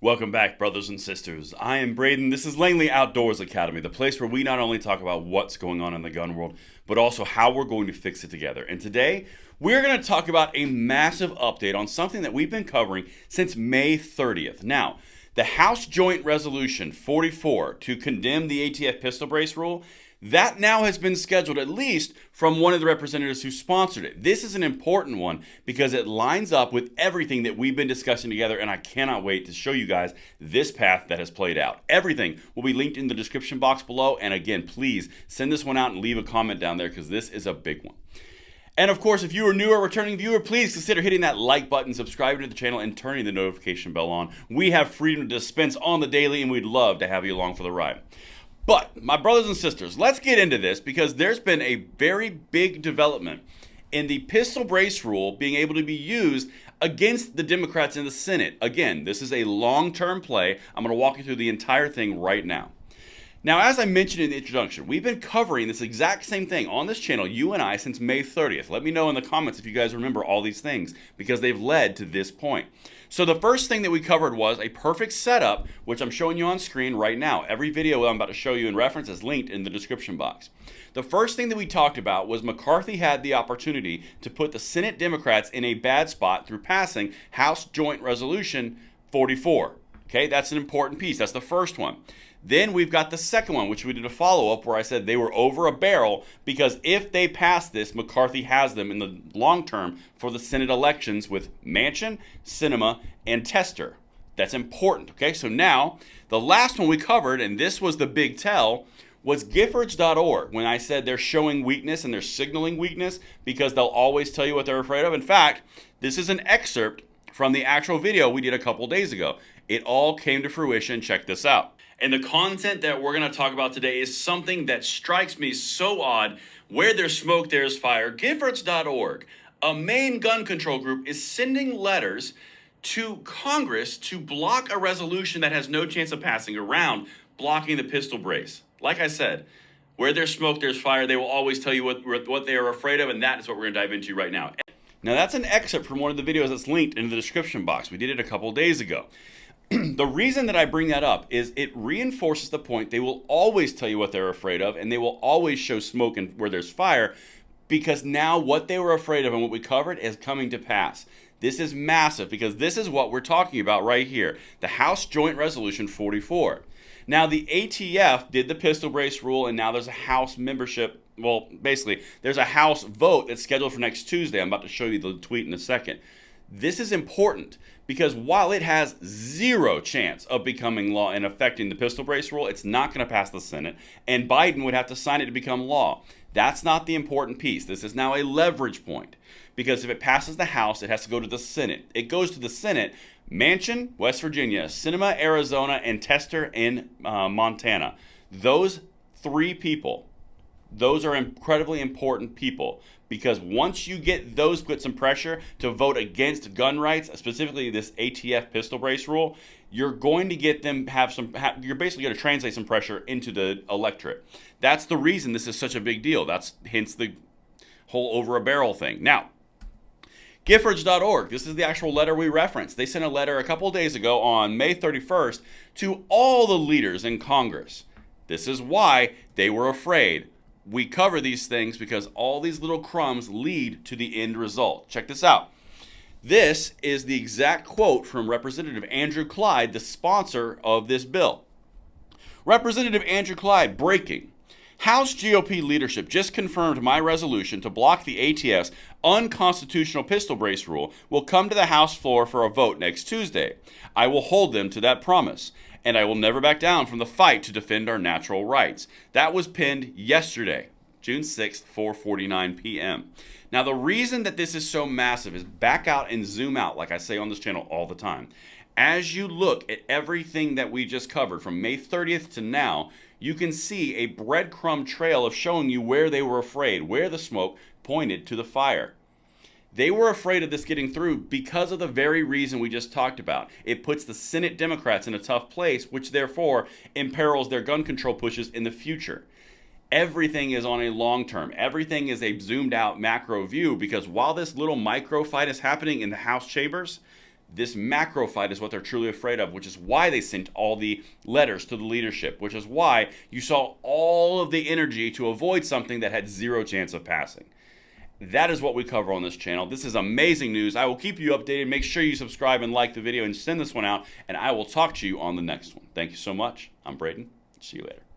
Welcome back, brothers and sisters. I am Braden. This is Langley Outdoors Academy, the place where we not only talk about what's going on in the gun world, but also how we're going to fix it together. And today, we're going to talk about a massive update on something that we've been covering since May 30th. Now, the House Joint Resolution 44 to condemn the ATF pistol brace rule, that now has been scheduled, at least from one of the representatives who sponsored it. This is an important one because it lines up with everything that we've been discussing together, and I cannot wait to show you guys this path that has played out. Everything will be linked in the description box below, and again, please send this one out and leave a comment down there because this is a big one. And of course, if you are new or returning viewer, please consider hitting that like button, subscribing to the channel, and turning the notification bell on. We have freedom to dispense on the daily, and we'd love to have you along for the ride. But, my brothers and sisters, let's get into this because there's been a very big development in the pistol brace rule being able to be used against the Democrats in the Senate. Again, this is a long-term play. I'm going to walk you through the entire thing right now. Now, as I mentioned in the introduction, we've been covering this exact same thing on this channel, you and I, since May 30th. Let me know in the comments if you guys remember all these things, because they've led to this point. So the first thing that we covered was a perfect setup, which I'm showing you on screen right now. Every video I'm about to show you in reference is linked in the description box. The first thing that we talked about was McCarthy had the opportunity to put the Senate Democrats in a bad spot through passing House Joint Resolution 44. Okay, that's an important piece. That's the first one. Then we've got the second one, which we did a follow-up where I said they were over a barrel because if they pass this, McCarthy has them in the long term for the Senate elections with Manchin, Sinema, and Tester. That's important, okay? So now, the last one we covered, and this was the big tell, was Giffords.org when I said they're showing weakness and they're signaling weakness because they'll always tell you what they're afraid of. In fact, this is an excerpt from the actual video we did a couple days ago. It all came to fruition. Check this out. And the content that we're going to talk about today is something that strikes me so odd. Where there's smoke, there's fire. Giffords.org, a Maine gun control group, is sending letters to Congress to block a resolution that has no chance of passing around blocking the pistol brace. Like I said, where there's smoke, there's fire. They will always tell you what they are afraid of, and that is what we're going to dive into right now. Now, that's an excerpt from one of the videos that's linked in the description box. We did it a couple days ago. The reason that I bring that up is it reinforces the point they will always tell you what they're afraid of, and they will always show smoke and where there's fire, because now what they were afraid of and what we covered is coming to pass. This is massive because this is what we're talking about right here, the House Joint Resolution 44. Now, the ATF did the pistol brace rule, and now there's a House membership. Well, basically, there's a House vote that's scheduled for next Tuesday. I'm about to show you the tweet in a second. This is important because while it has zero chance of becoming law and affecting the pistol brace rule, it's not going to pass the Senate, and Biden would have to sign it to become law. That's not the important piece. This is now a leverage point because if it passes the House, it has to go to the Senate. It goes to the Senate, Manchin, West Virginia, Sinema, Arizona, and Tester in Montana. Those three people, those are incredibly important people because once you get those, put some pressure to vote against gun rights, specifically this ATF pistol brace rule, you're going to get them you're basically going to translate some pressure into the electorate. That's the reason this is such a big deal. That's hence the whole over a barrel thing. Now, Giffords.org, this is the actual letter we referenced. They sent a letter a couple of days ago on May 31st to all the leaders in Congress. This is why they were afraid. We cover these things because all these little crumbs lead to the end result. Check this out. This is the exact quote from Representative Andrew Clyde, the sponsor of this bill. Representative Andrew Clyde, breaking. House GOP leadership just confirmed my resolution to block the ATF's unconstitutional pistol brace rule will come to the House floor for a vote next Tuesday. I will hold them to that promise, and I will never back down from the fight to defend our natural rights. That was pinned yesterday, June 6th, 4:49 p.m. Now, the reason that this is so massive is back out and zoom out, like I say on this channel all the time. As you look at everything that we just covered from May 30th to now, you can see a breadcrumb trail of showing you where they were afraid, where the smoke pointed to the fire. They were afraid of this getting through because of the very reason we just talked about. It puts the Senate Democrats in a tough place, which therefore imperils their gun control pushes in the future. Everything is on a long term. Everything is a zoomed out macro view because while this little micro fight is happening in the House chambers, This macro fight is what they're truly afraid of, which is why they sent all the letters to the leadership, which is why you saw all of the energy to avoid something that had zero chance of passing. That is what we cover on this channel. This is amazing news. I will keep you updated. Make sure you subscribe and like the video and send this one out, and I will talk to you on the next one. Thank you so much. I'm Braden. See you later.